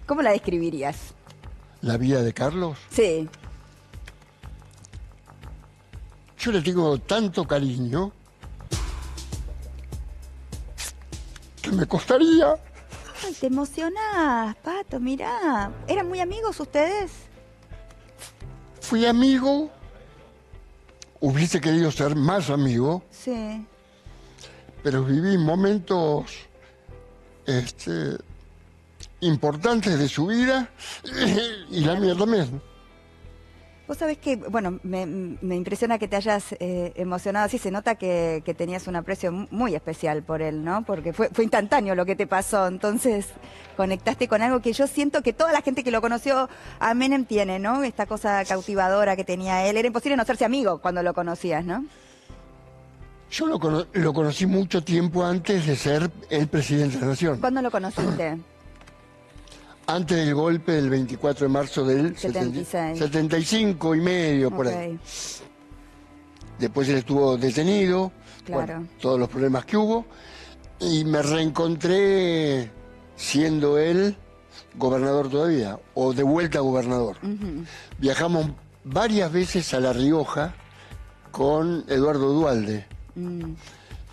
¿Cómo la describirías? La vida de Carlos, Sí. yo le tengo tanto cariño que me costaría. Ay, te emocionás, Pato, mirá. ¿Eran muy amigos ustedes? Fui amigo, hubiese querido ser más amigo, Sí. pero viví momentos importantes de su vida y la mía también. Vos sabés que, bueno, me impresiona que te hayas emocionado así, se nota que tenías un aprecio muy especial por él, ¿no? Porque fue instantáneo lo que te pasó, entonces conectaste con algo que yo siento que toda la gente que lo conoció a Menem tiene, ¿no? Esta cosa cautivadora que tenía él, era imposible no hacerse amigo cuando lo conocías, ¿no? Yo lo conocí mucho tiempo antes de ser el presidente de la Nación. ¿Cuándo lo conociste? Antes del golpe del 24 de marzo del 76. 75 y medio, por ahí. Ok, Después él estuvo detenido, claro. bueno, todos los problemas que hubo, y me reencontré siendo él gobernador todavía, o de vuelta gobernador. Viajamos varias veces a La Rioja con Eduardo Duhalde.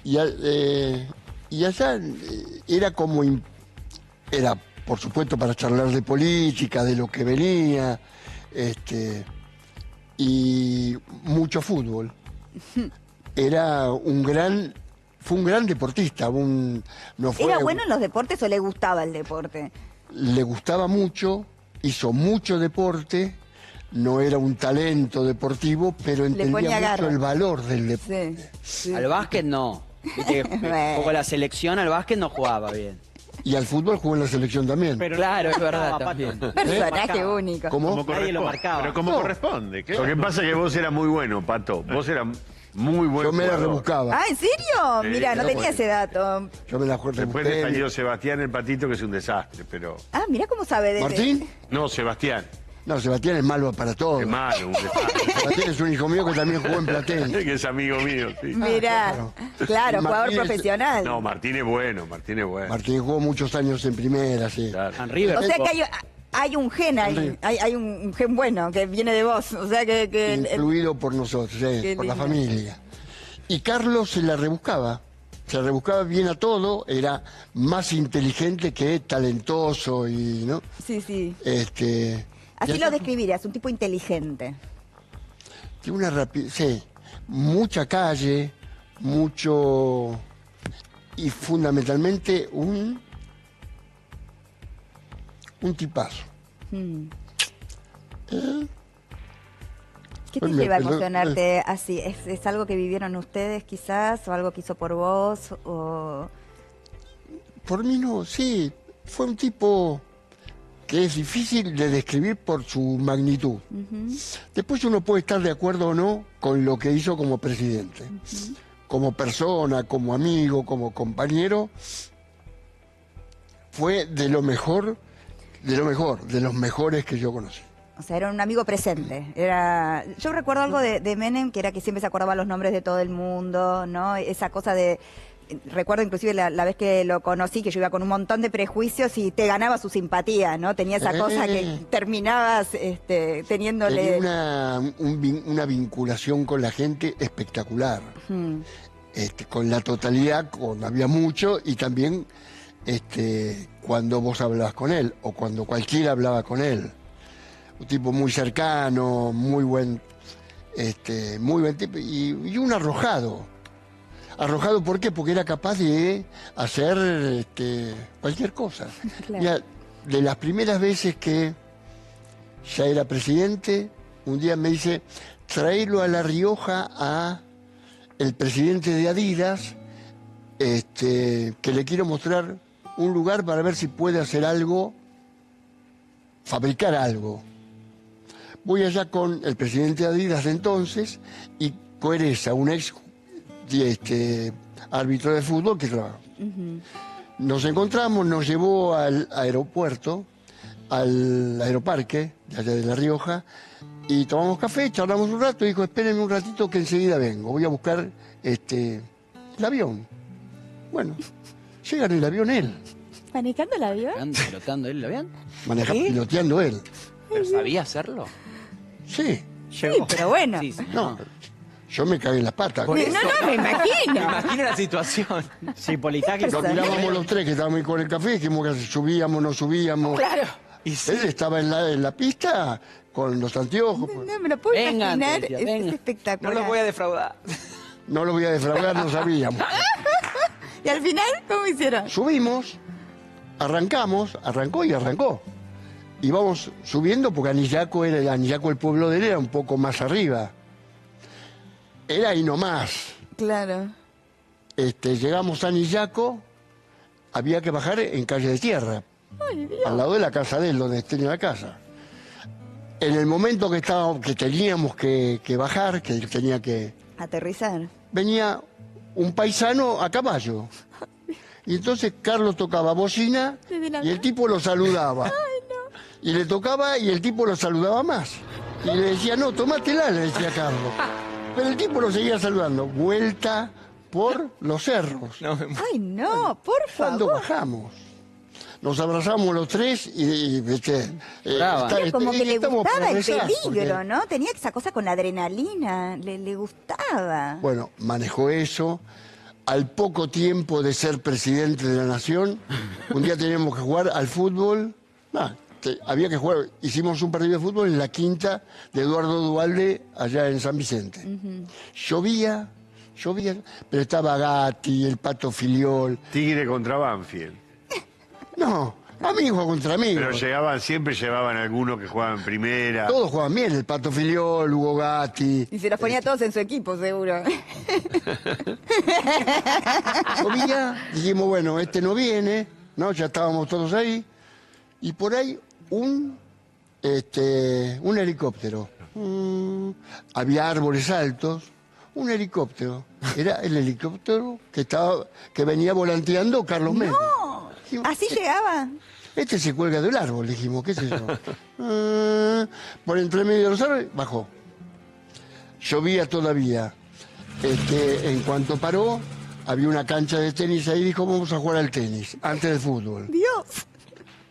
Y allá era como... Era, por supuesto, para charlar de política, de lo que venía, y mucho fútbol. Fue un gran deportista. ¿Era bueno en los deportes o le gustaba el deporte? Le gustaba mucho, hizo mucho deporte, no era un talento deportivo, pero entendía mucho el valor del deporte. Sí. Al básquet no. Viste que un poco la selección al básquet no jugaba bien. Y al fútbol jugó en la selección también. Pero claro, es verdad también. Personaje único. ¿Cómo? Nadie lo marcaba. Pero como No. corresponde. Lo que pasa es que vos eras muy bueno, Pato. Vos eras muy buen Yo me la jugador. rebuscaba. Ah, ¿en serio? Mira, no tenía ese dato. Yo me la Después le rebusqué. salió Sebastián el Patito, que es un desastre, pero... Ah, mira cómo sabe de ¿Martín? No, Sebastián. No, Sebastián es malo para todo. Qué malo, un desastre. Sebastián es un hijo mío que también jugó en Platense. Que es amigo mío, sí. Mira, claro, jugador Martín es- profesional. No, Martín es bueno, Martín es bueno. Martín jugó muchos años en primera, sí. Claro. En River. O sea que hay un gen ahí, hay un gen bueno que viene de vos. O sea que Influido por nosotros, Qué por la lindo. familia. Y Carlos se la rebuscaba. Se rebuscaba bien a todo, era más inteligente que talentoso y, ¿no? Sí, sí. Y Así allá lo describirías, un tipo inteligente. tiene una rapidez, sí, mucha calle, mucho... Y fundamentalmente un tipazo. ¿Qué te Pues lleva a me- emocionarte así? ¿Es algo que vivieron ustedes quizás o algo que hizo por vos? O... Por mí no, sí, fue un tipo que es difícil de describir por su magnitud. Después uno puede estar de acuerdo o no con lo que hizo como presidente. Como persona, como amigo, como compañero, fue de lo mejor, de los mejores que yo conocí. O sea, era un amigo presente. Yo recuerdo algo de Menem, que era que siempre se acordaba los nombres de todo el mundo, ¿no? Esa cosa de... Recuerdo inclusive la vez que lo conocí, que yo iba con un montón de prejuicios y te ganaba su simpatía, ¿no? Tenía esa cosa que terminabas teniéndole... Tenía una vinculación con la gente espectacular. Con la totalidad, cuando había mucho, y también cuando vos hablabas con él, o cuando cualquiera hablaba con él. Un tipo muy cercano, muy buen tipo, y un arrojado. ¿Arrojado por qué? Porque era capaz de hacer cualquier cosa. Claro. Ya, de las primeras veces que ya era presidente, un día me dice, traerlo a La Rioja a el presidente de Adidas, que le quiero mostrar un lugar para ver si puede hacer algo, fabricar algo. Voy allá con el presidente de Adidas de entonces y Coereza, un ex árbitro de fútbol que trabaja. Nos encontramos, nos llevó al aeropuerto, al aeroparque de allá de La Rioja, y tomamos café, charlamos un rato y dijo, espérenme un ratito que enseguida vengo, voy a buscar el avión. Bueno, llega en el avión él. ¿Manejando el avión? ¿Pilotando él el avión? Piloteando él. ¿Pero sabía hacerlo? Sí. Sí, pero bueno. Sí, sí. No, yo me cagué en las patas. Por eso. No, me imagino. Imagina la situación. Sí, Politaki. Nos mirábamos los tres que estábamos ahí con el café, dijimos que subíamos, no subíamos. Claro. Y sí. Él estaba en la pista con los anteojos. No me lo puedo Vengan, imaginar. decía, Es vengan. espectacular. No los voy a defraudar. No lo voy a defraudar, no sabíamos. ¿Y al final cómo hicieron? Subimos, arrancó y arrancó. Y vamos subiendo porque Anillaco, el pueblo de él era un poco más arriba. Era ahí nomás. Claro. Llegamos a Anillaco, había que bajar en calle de tierra, Ay, Dios. al lado de la casa de él, donde tenía la casa. En el momento que teníamos que bajar, que tenía que... Aterrizar. venía un paisano a caballo. Y entonces Carlos tocaba bocina y el tipo lo saludaba. Y le tocaba y el tipo lo saludaba más. Y le decía, no, tomátela, le decía Carlos. Pero el tipo lo seguía saludando. Vuelta por los cerros. Ay, no, por Cuando favor. bajamos. Nos abrazamos los tres y Brava. Era como que le estamos gustaba el progresar, peligro, porque- ¿no? Tenía esa cosa con la adrenalina, le gustaba. Bueno, manejó eso. Al poco tiempo de ser presidente de la nación, un día teníamos que jugar al fútbol. Había que jugar. Hicimos un partido de fútbol en la quinta de Eduardo Duhalde, allá en San Vicente. Llovía, pero estaba Gatti, el Pato Filiol. Tigre contra Banfield. No, amigos contra amigos. Pero siempre llevaban algunos que jugaban en primera. Todos jugaban bien, el Pato Filiol, Hugo Gatti. Y se los ponía todos en su equipo, seguro. Llovía, dijimos, bueno, este no viene, ¿no? Ya estábamos todos ahí. Y por ahí un helicóptero. Había árboles altos, un helicóptero. Era el helicóptero que venía volanteando Carlos Menem. Dijimos, Así llegaba. Este se cuelga del árbol, dijimos, ¿qué es eso? Por entre medio de los árboles, bajó. Llovía todavía. En cuanto paró, había una cancha de tenis ahí, dijo, vamos a jugar al tenis, antes del fútbol. Dios.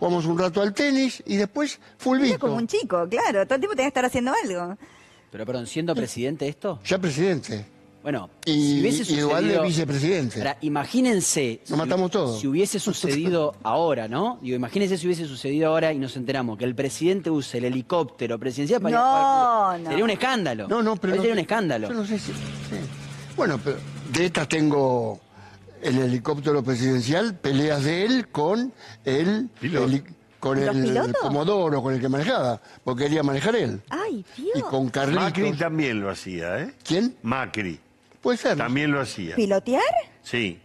Jugamos un rato al tenis y después Era fulbito. como un chico, claro. Todo el tiempo tenía que estar haciendo algo. Pero, perdón, ¿siendo presidente esto? Ya presidente. Bueno, Y, si hubiese y Duhalde sucedido... vicepresidente. Ahora, imagínense... Nos matamos todos. Si hubiese sucedido ahora, ¿no? Digo, imagínense si hubiese sucedido ahora y nos enteramos que el presidente use el helicóptero presidencial para ir a jugar al fútbol. No. Sería un escándalo. No, pero... Sería un escándalo. Yo no sé si... sí. Bueno, pero de estas tengo el helicóptero presidencial, peleas de él con el... Piloto. con ¿Los el pilotos? Comodoro, con el que manejaba, porque quería manejar él. Ay, Dios. Y con Carlitos. Macri también lo hacía, ¿eh? ¿Quién? Macri Puede ser. también lo hacía. ¿Pilotear? Sí.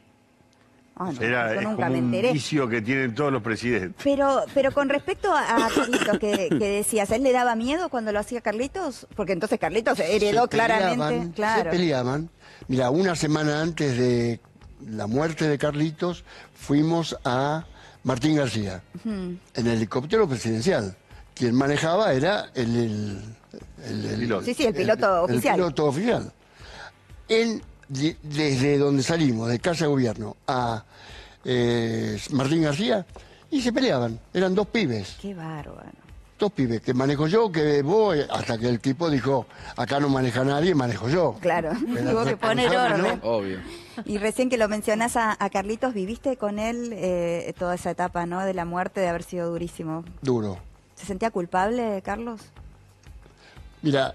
Ah, no, Era yo es nunca como me un enteré. vicio que tienen todos los presidentes. Pero con respecto a Carlitos que decías, ¿a él le daba miedo cuando lo hacía Carlitos? Porque entonces Carlitos heredó Se peleaban, claramente. Claro. Se peleaban. Mira, una semana antes de la muerte de Carlitos, fuimos a Martín García, en el helicóptero presidencial. Quien manejaba era el Piloto. Sí, el piloto oficial. El piloto oficial. Desde donde salimos, de Casa de Gobierno, a Martín García, y se peleaban. Eran dos pibes. Qué bárbaro. Dos pibes, que manejo yo, que voy, hasta que el tipo dijo, acá no maneja nadie, manejo yo. Claro, Era tuvo que poner responsable, orden. ¿no? Obvio. Y recién que lo mencionás a Carlitos, ¿viviste con él toda esa etapa, ¿no? De la muerte, de haber sido durísimo. Duro. ¿Se sentía culpable, Carlos? Mira,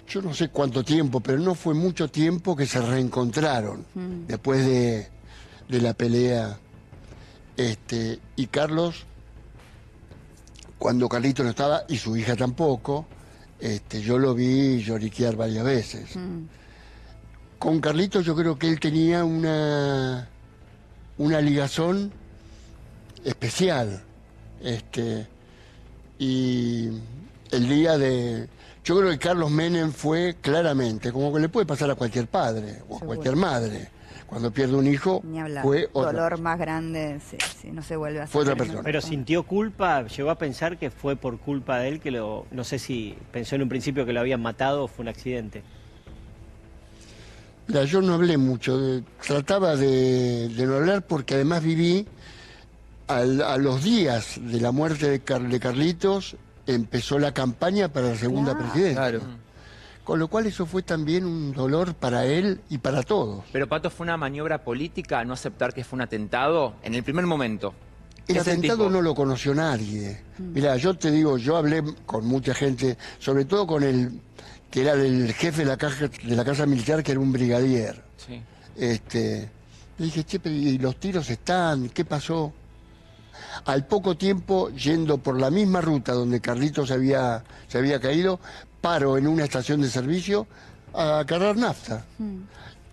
yo no sé cuánto tiempo, pero no fue mucho tiempo que se reencontraron después de la pelea. Y Carlos, cuando Carlito no estaba, y su hija tampoco, yo lo vi lloriquear varias veces. Con Carlito yo creo que él tenía una ligazón especial. Y el día de... Yo creo que Carlos Menem fue claramente, como que le puede pasar a cualquier padre o a cualquier madre. Cuando pierde un hijo, Ni hablar. fue otra, Dolor más grande, sí, no se vuelve a hacer. fue otra persona. Pero sintió culpa, llegó a pensar que fue por culpa de él que no sé si pensó en un principio que lo habían matado o fue un accidente. Mira, yo no hablé mucho, trataba de no hablar porque además viví a los días de la muerte de Carlitos, empezó la campaña para la segunda presidencia. Claro. Con lo cual eso fue también un dolor para él y para todos. Pero, Pato, ¿fue una maniobra política no aceptar que fue un atentado en el primer momento? El ¿Qué sentís atentado vos? no lo conoció nadie. Mira, yo te digo, yo hablé con mucha gente, sobre todo con el que era el jefe de la casa militar, que era un brigadier. Sí. Le dije, che, ¿y los tiros están? ¿Qué pasó? Al poco tiempo, yendo por la misma ruta donde Carlitos se había caído, paro en una estación de servicio a cargar nafta.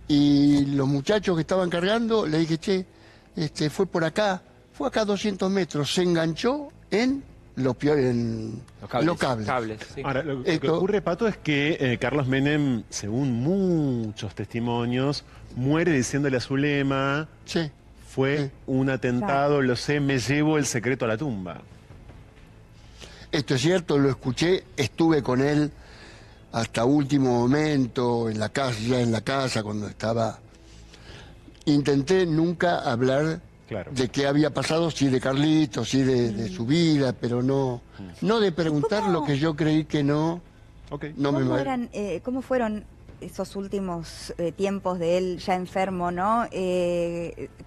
Y los muchachos que estaban cargando, le dije, che, fue por acá, fue acá 200 metros, se enganchó en los cables. Sí. Ahora, lo que Esto- ocurre, Pato, es que Carlos Menem, según muchos testimonios, muere diciéndole a Zulema, Sí. fue Sí. un atentado, lo sé, me llevo el secreto a la tumba. Esto es cierto, lo escuché, estuve con él hasta último momento, en la casa, ya en la casa, cuando estaba. Intenté nunca hablar Claro. de qué había pasado, sí de Carlitos, sí de su vida, pero no de preguntar lo que yo creí que no Ok. ¿Cómo fueron esos últimos tiempos de él ya enfermo, no?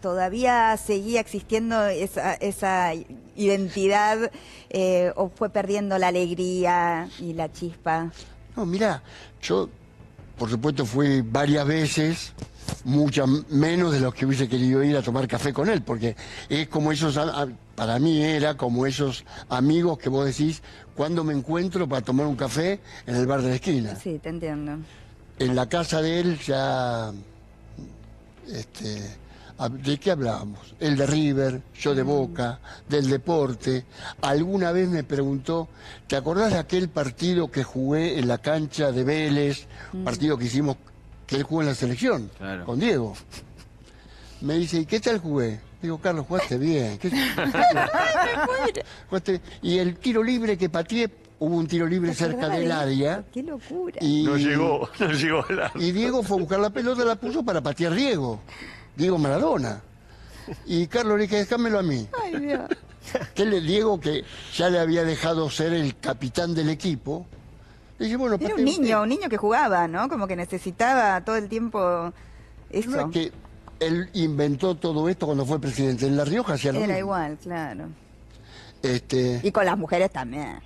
¿Todavía seguía existiendo esa identidad o fue perdiendo la alegría y la chispa? No, mirá, yo, por supuesto, fui varias veces, muchas menos de los que hubiese querido ir a tomar café con él, porque es como esos, para mí era como esos amigos que vos decís, cuando me encuentro para tomar un café en el bar de la esquina. Sí, te entiendo. En la casa de él ya, ¿de qué hablábamos? Él de River, yo de Boca, del deporte. Alguna vez me preguntó, ¿te acordás de aquel partido que jugué en la cancha de Vélez? Partido que hicimos, que él jugó en la selección, Claro. con Diego. Me dice, ¿y qué tal jugué? Digo, Carlos, jugaste bien. Jugaste- Y el tiro libre que pateé, hubo un tiro libre ¿Te cerca acordás del de área. eso? ¡Qué locura! Y, No llegó la... y Diego fue a buscar la pelota, la puso para patear Diego Maradona. Y Carlos le dije, déjamelo a mí. Ay, Dios. Diego, que ya le había dejado ser el capitán del equipo, le dije, bueno, Era patee usted. un niño que jugaba, ¿no? Como que necesitaba todo el tiempo eso. No es que él inventó todo esto cuando fue presidente. En La Rioja hacía lo Era mismo. igual, claro. Este, Y con las mujeres también.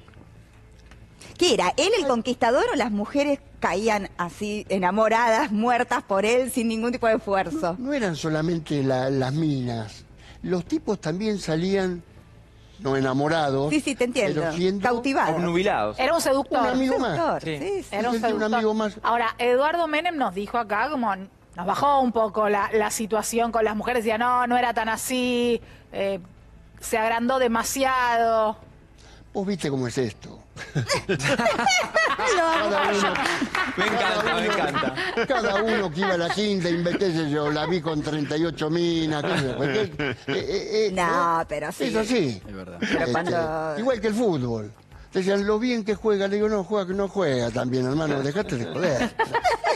¿Qué era? ¿Él el conquistador o las mujeres caían así, enamoradas, muertas por él, sin ningún tipo de esfuerzo? no eran solamente las minas. Los tipos también salían, no enamorados, Sí, sí, te entiendo. pero siendo Cautivado. Obnubilados. Era un seductor. un amigo más. Seductor, Sí. sí, sí. Era un Sí, sí, un seductor. amigo más. Ahora, Eduardo Menem nos dijo acá como nos bajó un poco la situación con las mujeres. Decía, no era tan así, se agrandó demasiado. Vos viste cómo es esto. Me encanta. Cada uno que iba a la quinta, qué sé yo, la vi con 38 minas, qué sé yo, No, pero sí. Es así. Es verdad. Pero cuando... Igual que el fútbol. Decían, lo bien que juega, le digo, no juega tan bien, hermano, dejate de joder.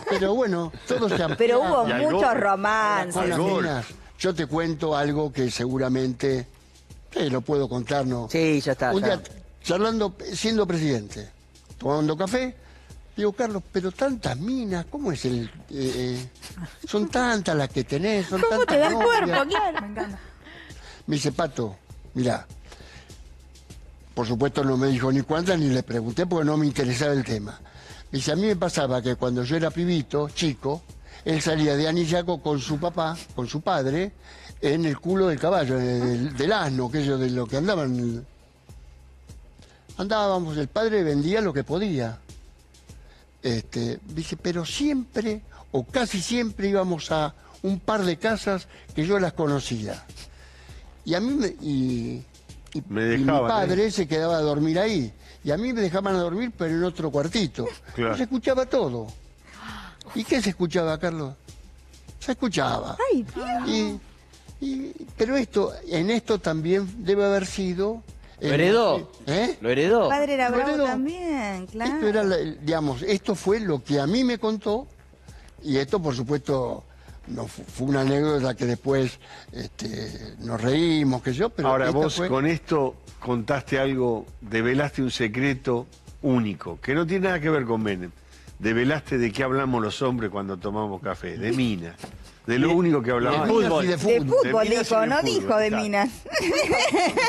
Pero bueno, todo se amplía. Pero hubo Y al muchos gol. romances. Con las gol. minas. Yo te cuento algo que seguramente, lo puedo contar, ¿no? Sí, ya está. Un ya. día, charlando, siendo presidente, tomando café, digo, Carlos, pero tantas minas, ¿cómo es el...? Son tantas las que tenés, son ¿Cómo tantas te da el novias. cuerpo? Claro. Me encanta. Me dice, Pato, mirá, por supuesto no me dijo ni cuántas ni le pregunté porque no me interesaba el tema. Me dice, a mí me pasaba que cuando yo era pibito, chico, él salía de anillaco con su papá, con su padre, en el culo del caballo, del asno, que ellos de lo que andaban. Andábamos, el padre vendía lo que podía. Dice, pero siempre, o casi siempre íbamos a un par de casas que yo las conocía. Y a mí y Me mi dejaban, padre se quedaba a dormir ahí. Y a mí me dejaban a dormir, pero en otro cuartito. Claro. Se escuchaba todo. ¿Y qué se escuchaba, Carlos? Se escuchaba. Ay, Dios. Pero en esto también debe haber sido... ¿Lo heredó? ¿Eh? ¿Lo heredó? Tu padre era ¿Lo bravo heredó? también, claro. Esto era, esto fue lo que a mí me contó Y esto, por supuesto, no fue una anécdota que después nos reímos, qué sé yo, pero Ahora, esta vos fue... con esto contaste algo, develaste un secreto único, que no tiene nada que ver con Menem. Develaste de qué hablamos los hombres cuando tomamos café, de minas. De lo único que hablamos. De minas y de De fútbol. fútbol De minas y dijo, de no fútbol, dijo de claro. minas.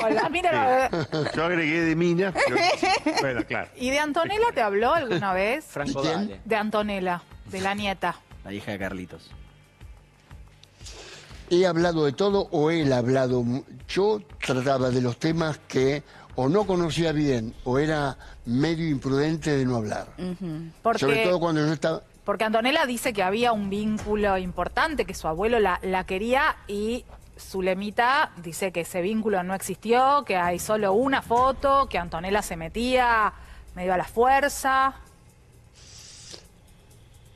Hola, mira, Yo agregué de minas, pero Bueno, claro. ¿y de Antonella te habló alguna vez? Franco, ¿Quién? dale. De Antonella, de la nieta. La hija de Carlitos. ¿He hablado de todo o él ha hablado? Yo trataba de los temas que o no conocía bien o era medio imprudente de no hablar. Porque, Sobre todo cuando yo estaba... porque Antonella dice que había un vínculo importante, que su abuelo la quería, y Zulemita dice que ese vínculo no existió, que hay solo una foto, que Antonella se metía medio a la fuerza.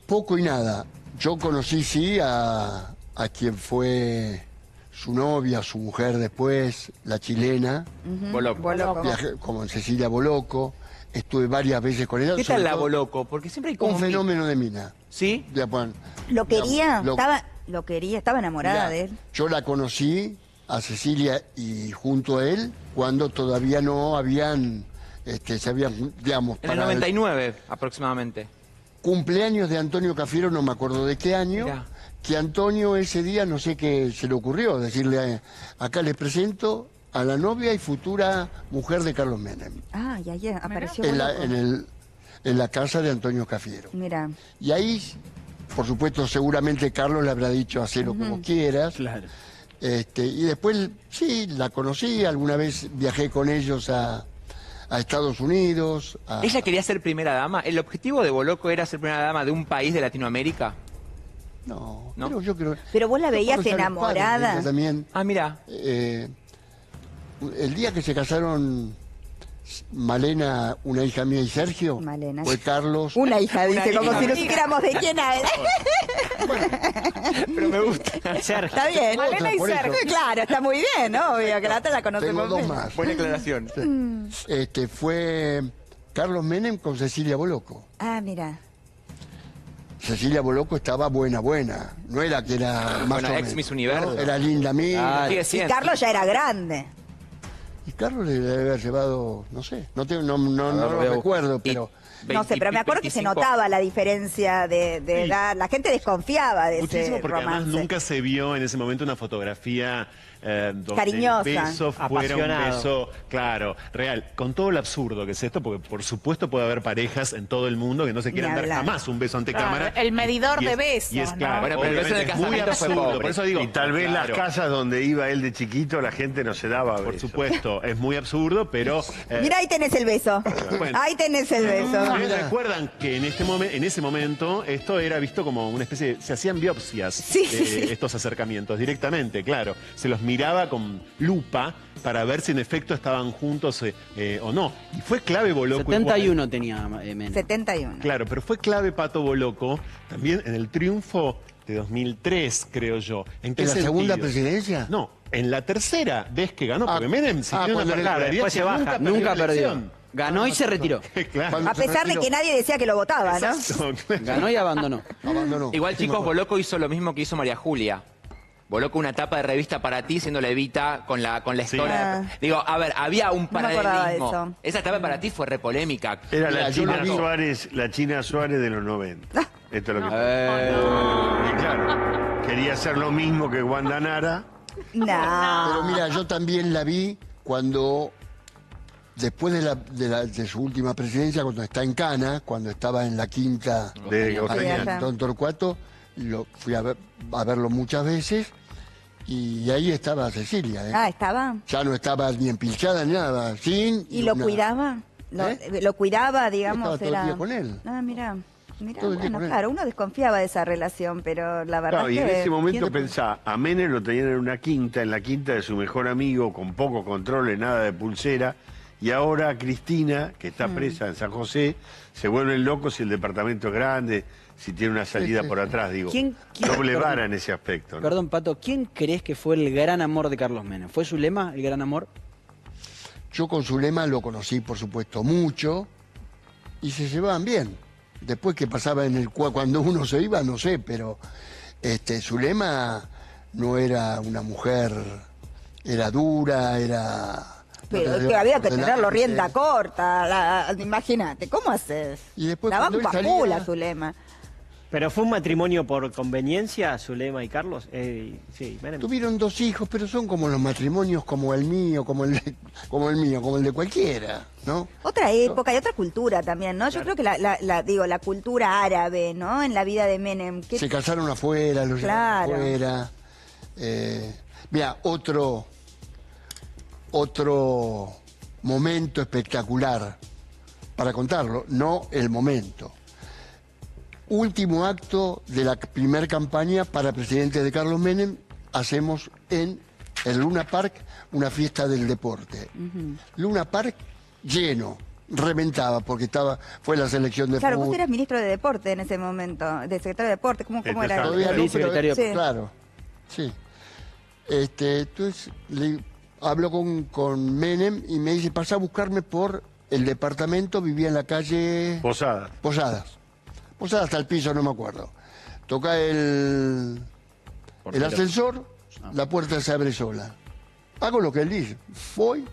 Poco y nada. Yo conocí, sí, a quien fue su novia, su mujer después, la chilena, Boloco. Boloco. viajé como Cecilia Boloco, estuve varias veces con ella. ¿Qué sobre tal la todo Boloco? Porque siempre hay como Un fenómeno de mina. ¿Sí? Ya, bueno, Lo quería, lo- lo quería, estaba enamorada mirá, de él. yo la conocí a Cecilia y junto a él cuando todavía no habían, se habían, digamos, En el para 99 aproximadamente. cumpleaños de Antonio Cafiero, no me acuerdo de qué año, Mirá. que Antonio ese día no sé qué se le ocurrió, decirle, acá les presento a la novia y futura mujer de Carlos Menem, Ah, y ayer apareció en Boloco. en la casa de Antonio Cafiero. Mira, Y ahí, por supuesto, seguramente Carlos le habrá dicho, hacelo como quieras. Claro. Y después, sí, la conocí, alguna vez viajé con ellos a Estados Unidos. ¿Ella quería ser primera dama? ¿El objetivo de Boloco era ser primera dama de un país de Latinoamérica? No, ¿No? pero yo creo... Pero vos la yo veías conocí a los padres de enamorada. ella también. Ah, mira. El día que se casaron Malena, una hija mía, y Sergio, Malena. fue Carlos. una hija, dice, hija. como si no supiéramos de quién era. Pero me gusta. Sergio. Está bien. Malena y por eso. Sergio. Claro, está muy bien, ¿no? Obvio, que la otra la Tengo conocemos dos bien. más. Buena aclaración. Fue Carlos Menem con Cecilia Boloco. Ah, mira. Cecilia Boloco estaba buena. No era que era más Bueno, o ex menos, Miss Universo. ¿no? Era linda amiga. Sigue Y siendo. Carlos ya era grande. Y Carlos le debe haber llevado, no sé, no lo voy a recuerdo, Y pero... No sé, pero me acuerdo que se 25. notaba la diferencia de edad. La gente desconfiaba de Muchísimo, ese porque además romance. nunca se vio en ese momento una fotografía donde Cariñosa. el beso fuera un Apasionado. beso, claro, real. Con todo lo absurdo que es esto, porque por supuesto puede haber parejas en todo el mundo que no se quieran Ni dar hablar. jamás un beso ante Claro, cámara. el medidor Y de es- besos, Y es ¿no? claro, Bueno, pero el beso obviamente de es muy casamiento fue absurdo. pobre. Por eso digo, y tal vez claro, las casas donde iba él de chiquito, la gente no se daba por besos. supuesto, es muy absurdo, pero... Mira, ahí tenés el beso. Bueno. Ahí tenés el beso. Ustedes recuerdan que en ese momento esto era visto como una especie de... Se hacían biopsias Sí, de sí, sí. estos acercamientos directamente, claro. Se los miraba con lupa para ver si en efecto estaban juntos o no. Y fue clave Boloco. 71 tenía Menem. 71. Claro, pero fue clave Pato Boloco también en el triunfo de 2003, creo yo. ¿En qué ¿En la sentido? segunda presidencia? No, en la tercera vez que ganó, porque Menem sí tiene cuando una le- particularidad después se que baja. Nunca la perdió. elección. Ganó y se retiró. Claro. Cuando A se pesar de retiró, que nadie decía que lo votaba, ¿no? Exacto. Ganó y abandonó. abandonó. Igual, Sí, me chicos, acuerdo. Boloco hizo lo mismo que hizo María Julia. Boloco una tapa de revista para ti, siendo Levita con la Sí. historia. Ah. Digo, a ver, había un No me acordaba de paralelismo. eso. Esa etapa para ti fue re polémica. Era Mira, la yo China lo vi. Suárez, la China Suárez de los 90. Esto es lo que Eh, Y claro, quería hacer lo mismo que Wanda Nara. No. Pero mira, yo también la vi cuando, después de su última presidencia, cuando está en Cana, cuando estaba en la quinta De Sí, Gostañán. allá. Don Torcuato, fui a verlo muchas veces y ahí estaba Cecilia. Ah, ¿estaba? Ya no estaba ni empilchada ni nada, sin... ¿Y lo una- cuidaba? Lo cuidaba, digamos, Estaba todo el era... día con él. Ah, mira. Mira, Todo el día bueno, con él. claro, uno desconfiaba de esa relación, pero la verdad Claro, y es en que... ese momento ¿quién- pensá, a Menem lo tenían en una quinta, en la quinta de su mejor amigo, con poco control, nada de pulsera, y ahora a Cristina, que está presa en San José, se vuelven locos si el departamento es grande, si tiene una salida por atrás, digo. ¿Quién- Doble perdón. vara en ese aspecto, ¿no? Perdón, Pato, ¿quién crees que fue el gran amor de Carlos Menem? ¿Fue su lema, el gran amor? Yo con Zulema lo conocí, por supuesto, mucho y se llevaban bien. Después que pasaba cuando uno se iba, no sé, pero Zulema no era una mujer, era dura, era... Pero es que había que tenerlo rienda corta, imagínate, ¿cómo haces? Y después la cuando banco él a salía- pula, Zulema. ¿Pero fue un matrimonio por conveniencia, Zulema y Carlos? Sí, Menem. Tuvieron 2 hijos, pero son como los matrimonios como el mío, como el de cualquiera, ¿no? Otra época y otra cultura también, ¿no? Yo creo que la cultura árabe, ¿no? En la vida de Menem. Se casaron afuera, los llevaron Claro. afuera. Mira, otro momento espectacular para contarlo, no el momento. Último acto de la primer campaña para presidente de Carlos Menem, hacemos en el Luna Park una fiesta del deporte. Luna Park lleno, reventaba porque fue la selección de Claro, fútbol. vos eras ministro de Deporte en ese momento, de secretario de Deporte, ¿cómo era? Exacto. Todavía no, Sí, pero- secretario. Sí. Claro, sí. Entonces hablo con Menem y me dice, pasa a buscarme por el departamento, vivía en la calle Posadas. Posadas hasta el piso, no me acuerdo. Toca el ascensor, la puerta se abre sola. Hago lo que él dice. Voy,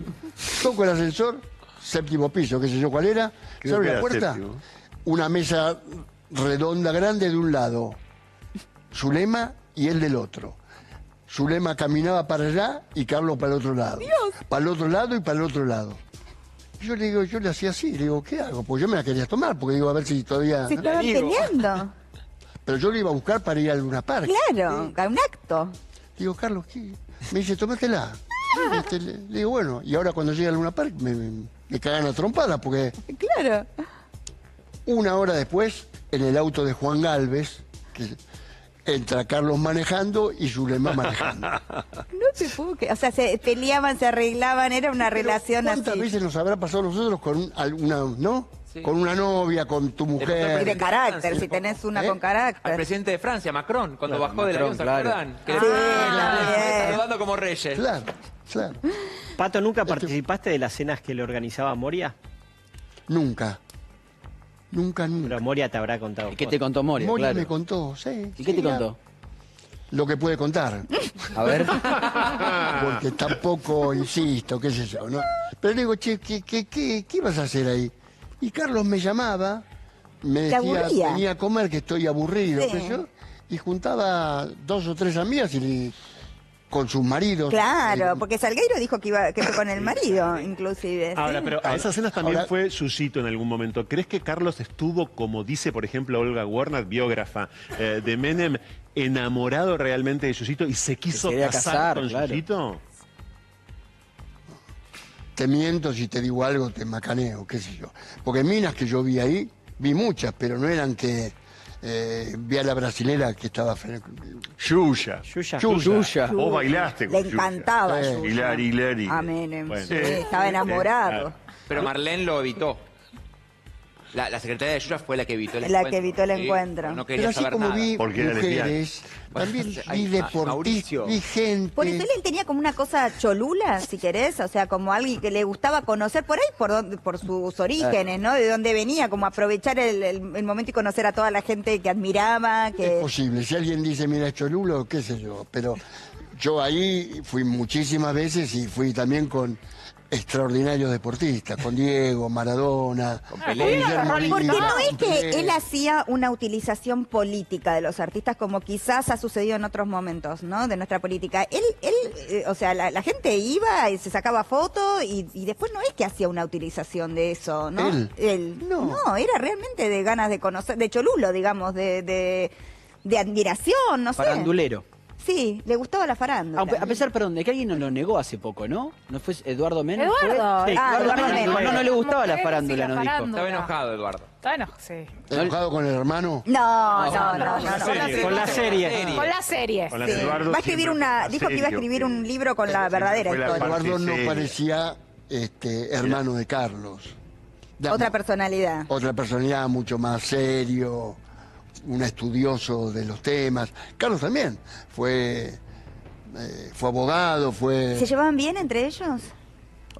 toco el ascensor, 7º piso, qué sé yo cuál era, se Creo abre que la era puerta, 7º. una mesa redonda grande de un lado, Zulema y él del otro. Zulema caminaba para allá y Carlos para el otro lado. Para el otro lado y para el otro lado. Yo le hacía así, le digo, ¿qué hago? Pues yo me la quería tomar, porque digo, a ver si todavía... Se estaban peleando. Pero yo le iba a buscar para ir al Luna Park. Claro, a un acto. Digo, Carlos, ¿qué? Me dice, tómatela. Le digo, bueno, y ahora cuando llegue al Luna Park me cagan a trompada, porque Claro. 1 hora después, en el auto de Juan Galvez, que entra Carlos manejando y Zulema manejando. No te puedo creer. O sea, se peleaban, se arreglaban, era una relación ¿Cuántas así. veces nos habrá pasado a nosotros con alguna, ¿no? Sí. Con una novia, con tu Y mujer. de carácter, si tenés una con Al carácter. presidente de Francia, Macron, cuando Claro, bajó del avión, ¿se Macron, acuerdan? Que le también. saludando como reyes. Claro, claro. Pato, ¿nunca participaste de las cenas que le organizaba Moria? Nunca. Nunca, nunca. Pero Moria te habrá contado. ¿Y qué te cosas. contó Moria? Moria Claro. me contó, sí. ¿Y qué te sí, contó? Lo que puede contar. A ver. Porque tampoco insisto, qué sé yo, ¿no? Pero le digo, che, ¿qué ibas a hacer ahí? Y Carlos me llamaba, me ¿Te decía, aburría? venía a comer que estoy aburrido, Sí. qué sé yo, y juntaba 2 o 3 amigas con sus maridos. Claro, porque Salgueiro dijo que fue con el marido, inclusive. Ahora, ¿sí? pero a esas cenas también Ahora- fue Susito en algún momento. ¿Crees que Carlos estuvo, como dice, por ejemplo, Olga Warnat, biógrafa de Menem, enamorado realmente de Susito y se quiso quería casar casar, con claro. Susito? Te miento si te digo algo, te macaneo, qué sé yo. Porque minas que yo vi ahí, vi muchas, pero no eran que... vi a la brasilera que estaba... Yuya. Yuya. Yuya. Vos bailaste con Le Yuya. encantaba. Sí. Yuya. Hilari. A Menem, Bueno. sí, estaba enamorado. Claro. Pero Marlene lo evitó. La secretaria de Yuya fue la que evitó el La encuentro. que evitó el Sí, encuentro. No Pero quería así saber como nada. vi Porque era mujeres, también Ay, vi deportistas, Mauricio. vi gente... Por eso él tenía como una cosa cholula, si querés, o sea, como alguien que le gustaba conocer por ahí, por sus orígenes, ¿no? De dónde venía, como aprovechar el momento y conocer a toda la gente que admiraba, Es que... posible, si alguien dice, mira, es cholulo, qué sé yo, pero yo ahí fui muchísimas veces y fui también con extraordinarios deportistas, con Diego, Maradona, con Pelé. Porque no es que él hacía una utilización política de los artistas como quizás ha sucedido en otros momentos, ¿no? De nuestra política. Él o sea, la gente iba y se sacaba fotos y después no es que hacía una utilización de eso, ¿no? ¿Él? No, era realmente de ganas de conocer, de cholulo, digamos, de admiración, no sé. Farandulero. Sí, le gustaba la farándula. A pesar, perdón, de que alguien nos lo negó hace poco, ¿no? ¿No fue Eduardo Menem? Eduardo. ¿Fue? Sí, Eduardo Menem. No le gustaba la Como farándula, que nos sí, la dijo. farándula. Estaba enojado, Eduardo. Está enojado, sí. enojado con el hermano. No. Con la serie. Con la serie. Con la Sí. serie. Eduardo Va a escribir siempre una, fue dijo que iba a serio, escribir que- un libro con la verdadera fue la historia. parte Eduardo no seria. parecía hermano de Carlos. Otra personalidad. Otra personalidad mucho más serio, un estudioso de los temas. Carlos también fue abogado, ¿Se llevaban bien entre ellos?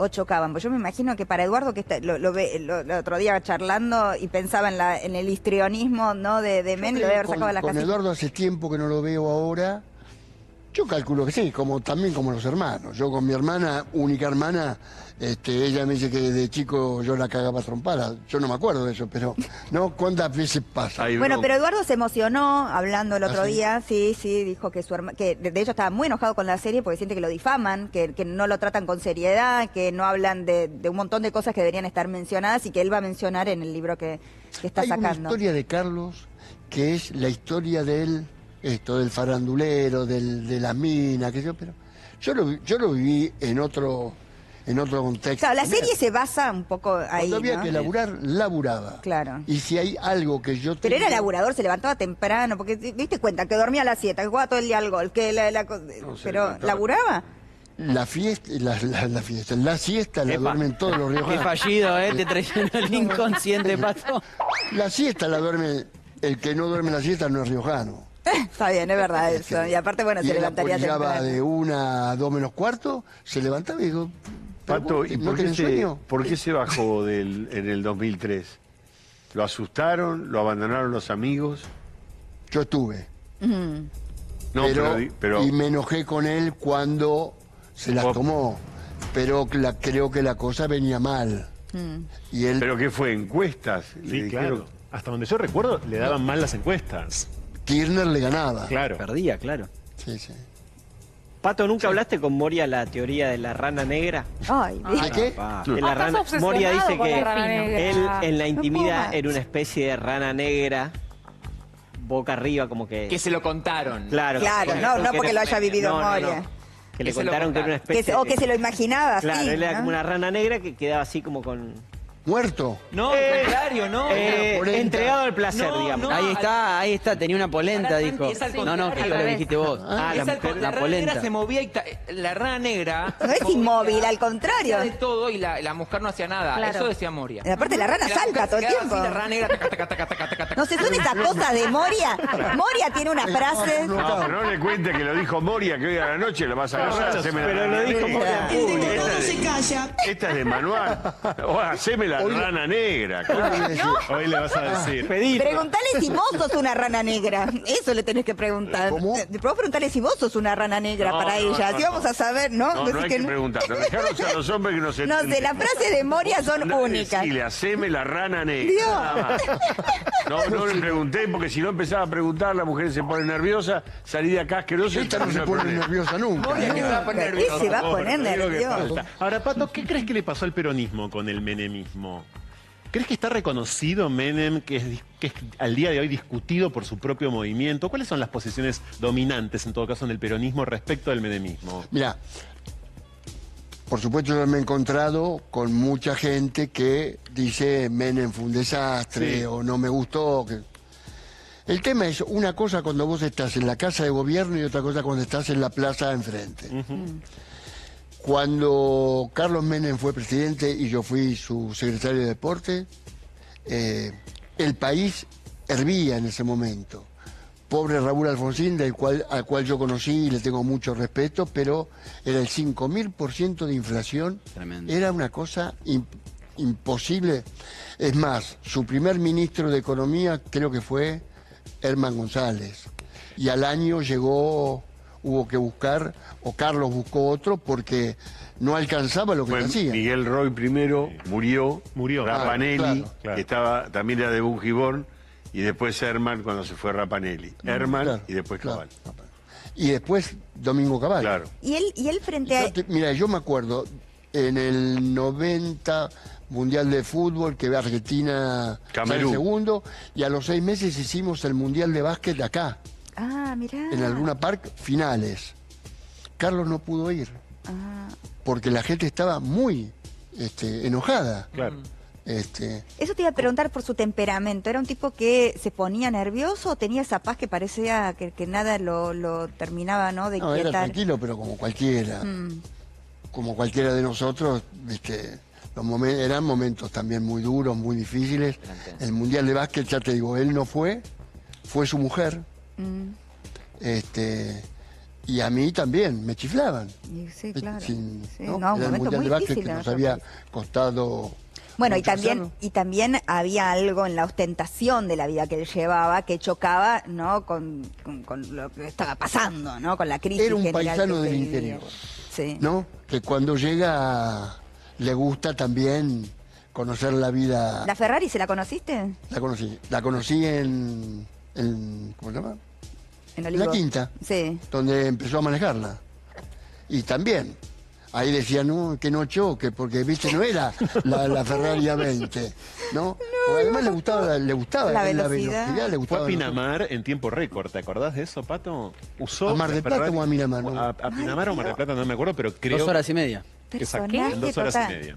o chocaban? Pues yo me imagino que para Eduardo, que lo ve el otro día charlando y pensaba en el histrionismo, ¿no? de Menem, lo debe haber sacado de la Con casita. Eduardo hace tiempo que no lo veo ahora. Yo calculo que sí, también como los hermanos. Yo con mi hermana, única hermana, ella me dice que desde chico yo la cagaba a trompadas. Yo no me acuerdo de eso, pero ¿no? ¿Cuántas veces pasa? Hay Bueno, bronca. pero Eduardo se emocionó hablando el otro ¿Ah, sí? día, sí, dijo que que de hecho estaba muy enojado con la serie porque siente que lo difaman, que no lo tratan con seriedad, que no hablan de un montón de cosas que deberían estar mencionadas y que él va a mencionar en el libro que está Hay una sacando. historia de Carlos que es la historia del farandulero, de la mina, que yo, pero yo lo viví en otro contexto. Claro, la serie se basa un poco ahí, Cuando había ¿no? que laburar, laburaba. Claro. Y si hay algo que yo Pero era tengo- laburador, se levantaba temprano, porque diste cuenta que dormía a las 7, que jugaba todo el día al golf, que No, se pero levantaba. ¿laburaba? La siesta la Epa. duermen todos los Qué riojanos. fallido, te traicionó el inconsciente, Pato. La siesta la duerme, el que no duerme la siesta no es riojano. Está bien, es verdad eso. Y aparte, bueno, Y se él levantaría apoyaba temprano. de 1 a 2 menos cuarto, se levantaba y digo, ¿pero Pato, vos ¿y no por qué, tenés sueño? por qué se bajó en el 2003? ¿Lo asustaron? ¿Lo abandonaron los amigos? Yo estuve. No, pero y me enojé con él cuando se las Vos- tomó. Pero creo que la cosa venía mal. Y él, ¿pero qué fue? ¿Encuestas? Le Sí, dijeron- claro. Hasta donde yo recuerdo, le daban mal las encuestas. Kirchner le ganaba. Claro. Perdía, claro. Sí, sí. Pato, ¿nunca hablaste con Moria la teoría de la rana negra? Ay, ¿A qué? Pa. De la estás rana. obsesionado Moria dice con que la rana negra. él en la No intimidad puedo era una especie de rana negra, boca arriba, como Que se lo contaron. Claro, Claro, no porque lo haya vivido Moria. Que le Que se lo contaron que era una contaron. especie O que se lo imaginaba Claro, así, él era ¿no? como una rana negra que quedaba así como con... Muerto. No, al contrario, no. entregado al placer, No, digamos. no. Ahí está, tenía una polenta, Claramente dijo. es al No, no, contrario. que lo dijiste vos. Ah, Es la al con- mujer- la la rana negra polenta. se movía y la rana negra No es se movía, inmóvil, al contrario. hacía de todo y la mujer no hacía nada. Claro. Eso decía Moria. Y aparte la rana mujer salta se todo el quedaba tiempo. así, la rana negra taca, taca, taca, taca, taca, taca. No sé, son esas cosas de Moria. Moria tiene una frase. No, pero no le cuente que lo dijo Moria, que hoy a la noche lo vas a agarrar. haceme la Pero rana lo dijo negra. Moria en público. Esta es de manual. O haceme la rana negra. claro. Hoy le vas a decir. Pedir. Preguntale si vos sos una rana negra. Eso le tenés que preguntar. ¿Cómo? Vos preguntale si vos sos una rana negra No, para no, ella. no, Así no. vamos a saber, ¿no? No, Decís no hay que que preguntar. Dejaros a los hombres que no se No sé, las frases de Moria son únicas. Y le haceme la rana negra. Dios. Nada más. No le pregunté, porque si no empezaba a preguntar, la mujer se pone nerviosa, salí de acá asqueroso y Esta no se terminó pone perdiendo. nerviosa nunca. Moria que se va a poner ¿Qué nervioso. se va a poner Pobre, digo que nervioso? Ahora, Pato, ¿qué crees que le pasó al peronismo con el menemismo? ¿Crees que está reconocido Menem, que es al día de hoy discutido por su propio movimiento? ¿Cuáles son las posiciones dominantes, en todo caso, en el peronismo respecto al menemismo? Mira, por supuesto yo me he encontrado con mucha gente que dice Menem fue un desastre Sí. o no me gustó. El tema es una cosa cuando vos estás en la casa de gobierno y otra cosa cuando estás en la plaza enfrente. Cuando Carlos Menem fue presidente y yo fui su secretario de deporte, el país hervía en ese momento. Pobre Raúl Alfonsín, al cual yo conocí y le tengo mucho respeto, pero era el 5000% de inflación. Tremendo. Era una cosa imposible. Es más, su primer ministro de Economía creo que fue Herman González. Y al año hubo que buscar, o Carlos buscó otro, porque no alcanzaba lo que Fue hacía. Miguel Roy primero, murió. Murió. Rapanelli, Claro. que también era de Bungibón, y después Herman cuando se fue Rapanelli. Herman Claro, y después claro. Cabal. Y después Domingo Cavallo. Claro. Y él frente a... Mira, yo me acuerdo, en el 90 Mundial de Fútbol, que Argentina sale Camerún. segundo, y a los 6 meses hicimos el Mundial de Básquet acá, Ah, mirá. en el Luna Park, finales. Carlos no pudo ir, Ah. porque la gente estaba muy enojada. Claro. Eso te iba a preguntar por su temperamento. ¿Era un tipo que se ponía nervioso o tenía esa paz que parecía que nada lo terminaba, ¿no? De No, era quietar? tranquilo, pero como cualquiera. Como cualquiera de nosotros, eran momentos también muy duros, muy difíciles. El Mundial de Básquet, ya te digo, él no fue su mujer. Y a mí también, me chiflaban. Y sí, claro. Sin- Sí, ¿no? no, un Era el momento Mundial muy de Básquet difícil que en nos nuestro había país. costado... Bueno, muchos años. y también había algo en la ostentación de la vida que él llevaba que chocaba, ¿no? con lo que estaba pasando, ¿no? Con la crisis Era un general paisano que del se vivía. interior, Sí. ¿no? Que cuando llega le gusta también conocer la vida. ¿La Ferrari se la conociste? La conocí en ¿cómo se llama? En En la Olivos. Quinta, Sí. donde empezó a manejarla. Y también, ahí decía, no, que no choque, porque, viste, no era la Ferrari A20, ¿no? Porque además le gustaba La la velocidad. le Fue gustaba a Pinamar en tiempo récord, ¿te acordás de eso, Pato? Usó ¿A Mar del la Plata Ferrari- o a Miramar? No. A Pinamar o Mar del Plata, no me acuerdo, pero creo... 2 horas y media. Exacto, Personaje en 2 horas total. y media.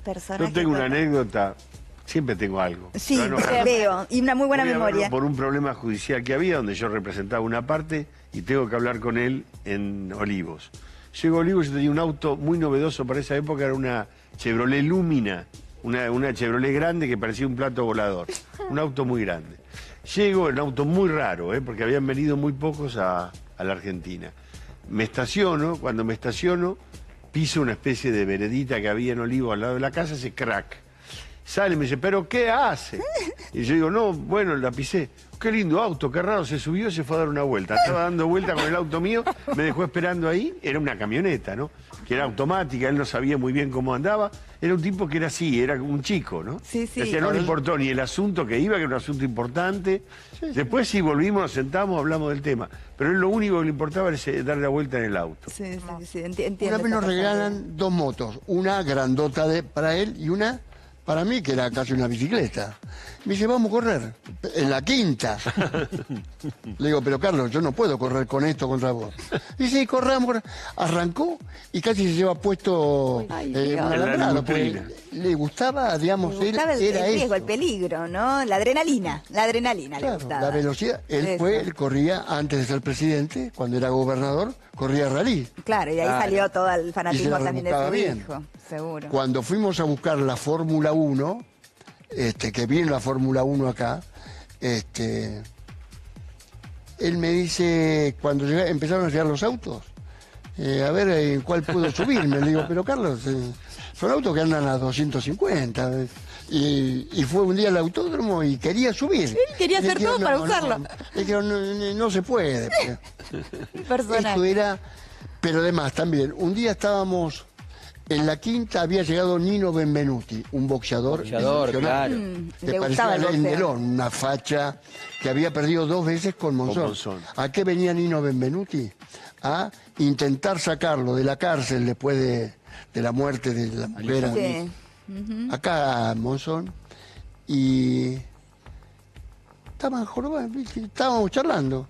Personaje Yo tengo una total. anécdota, siempre tengo algo. Sí, Pero no- veo. Y una muy buena Voy a verlo memoria. por un problema judicial que había, donde yo representaba una parte y tengo que hablar con él en Olivos. Llego a Olivos, yo tenía un auto muy novedoso para esa época, era una Chevrolet Lumina, una Chevrolet grande que parecía un plato volador, un auto muy grande. Llego, en un auto muy raro, porque habían venido muy pocos a la Argentina. Me estaciono, cuando me estaciono, piso una especie de veredita que había en Olivos al lado de la casa, hace crack. Sale y me dice, ¿pero qué hace? Y yo digo, no, bueno, la pisé. Qué lindo auto, qué raro, se subió y se fue a dar una vuelta. Estaba dando vuelta con el auto mío, me dejó esperando ahí, era una camioneta, ¿no? Que era automática, él no sabía muy bien cómo andaba. Era un tipo que era así, era un chico, ¿no? Sí, sí. Decía, no le importó ni el asunto que iba, que era un asunto importante. Después sí volvimos, nos sentamos, hablamos del tema. Pero él lo único que le importaba era dar la vuelta en el auto. Sí, sí, entiendo. Una vez nos esa regalan 2 motos, una grandota para él y una para mí, que era casi una bicicleta. Me dice, vamos a correr, en la Quinta. Le digo, pero Carlos, yo no puedo correr con esto contra vos. Dice, sí, corramos. Arrancó y casi se lleva puesto Ay, un Dios. alambrado, La porque lutrina. le gustaba, digamos, Me gustaba él era el riesgo, eso. el peligro, ¿no? La adrenalina le Claro, gustaba. la velocidad. Eso. Él corría, antes de ser presidente, cuando era gobernador, corría rally. Claro, y de ahí Claro. salió todo el Y se fanatismo la también de su rebuscaba bien. hijo, seguro. Cuando fuimos a buscar la Fórmula 1, que viene la Fórmula 1 acá, él me dice, cuando empezaron a llegar los autos, a ver en cuál puedo subirme. Le digo, pero Carlos, son autos que andan a 250. Y fue un día al autódromo y quería subir. Él quería Y le hacer digo, todo para usarlo. Le digo, no se puede. Personaje. Esto era, pero además también, un día estábamos en la Quinta, había llegado Nino Benvenuti, un boxeador. Boxeador, excepcional, claro. que Le parecía gustaba el Alain boxeo. Delon, una facha que había perdido 2 veces con Monzón. Monzón. ¿A qué venía Nino Benvenuti? A intentar sacarlo de la cárcel después de la muerte de la mujer. Sí. Acá a Monzón. Y estaban jorobados, estábamos charlando.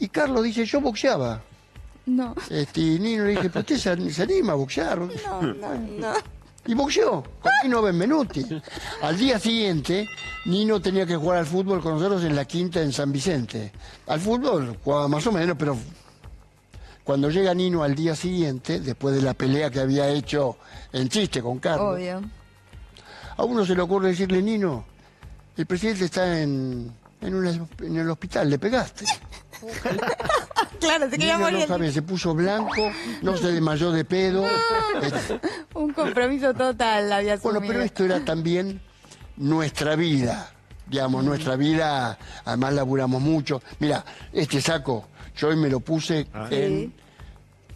Y Carlos dice, yo boxeaba. No, Y Nino le dije, ¿pero usted se anima a boxear? no. Y boxeó con Nino Benvenuti. Al día siguiente, Nino tenía que jugar al fútbol con nosotros en la Quinta en San Vicente. Al fútbol jugaba más o menos, pero cuando llega Nino al día siguiente, después de la pelea que había hecho en chiste con Carlos, Obvio. a uno se le ocurre decirle, Nino, el presidente está en el hospital, le pegaste. Claro, se quería Nino no morir. sabe, se puso blanco, no se desmayó de pedo. Un compromiso total había asumido. Bueno, pero esto era también nuestra vida, digamos, nuestra vida, además laburamos mucho. Mira, este saco, yo hoy me lo puse en...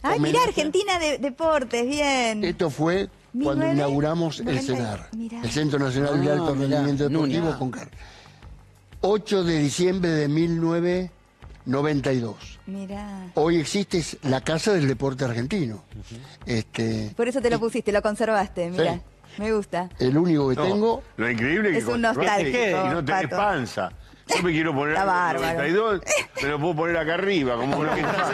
Ay, mirá, homenaje. Argentina de Deportes, bien. Esto fue cuando 1990, inauguramos el CENAR, mirá. el Centro Nacional de Alto mirá, Rendimiento Deportivo Núñez. con Carlos. 8 de diciembre de 1992. Mirá. Hoy existe la Casa del Deporte Argentino. Por eso te lo pusiste, lo conservaste, mirá. Sí. Me gusta. El único que No, tengo... lo increíble que Es un conservaste nostálgico, y no tenés Pato. panza. Yo me quiero poner Está bárbaro. 92, me lo puedo poner acá arriba, como lo que está.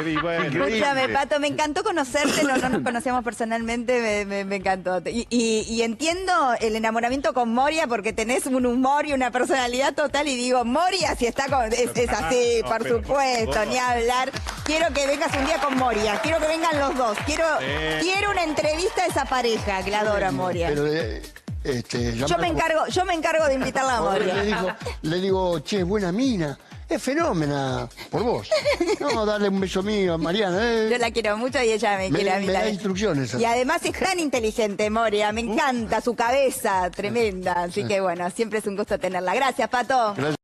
Y bueno, Escúchame, Pato, me encantó conocerte, no nos conocíamos personalmente, me encantó. Y entiendo el enamoramiento con Moria porque tenés un humor y una personalidad total y digo, Moria, si está con... Es así, No, por pero supuesto, por ni hablar. Quiero que vengas un día con Moria, quiero que vengan los dos, quiero una entrevista a esa pareja que la adora Moria. Pero, Yo me encargo de invitarla a Moria. Le digo, che, buena mina. Es fenómena por vos. No, darle un beso mío a Mariana. Yo la quiero mucho y ella me quiere a mí me da también. instrucciones. Y además es tan inteligente, Moria. Me encanta su cabeza, tremenda. Así que bueno, siempre es un gusto tenerla. Gracias, Pato. Gracias.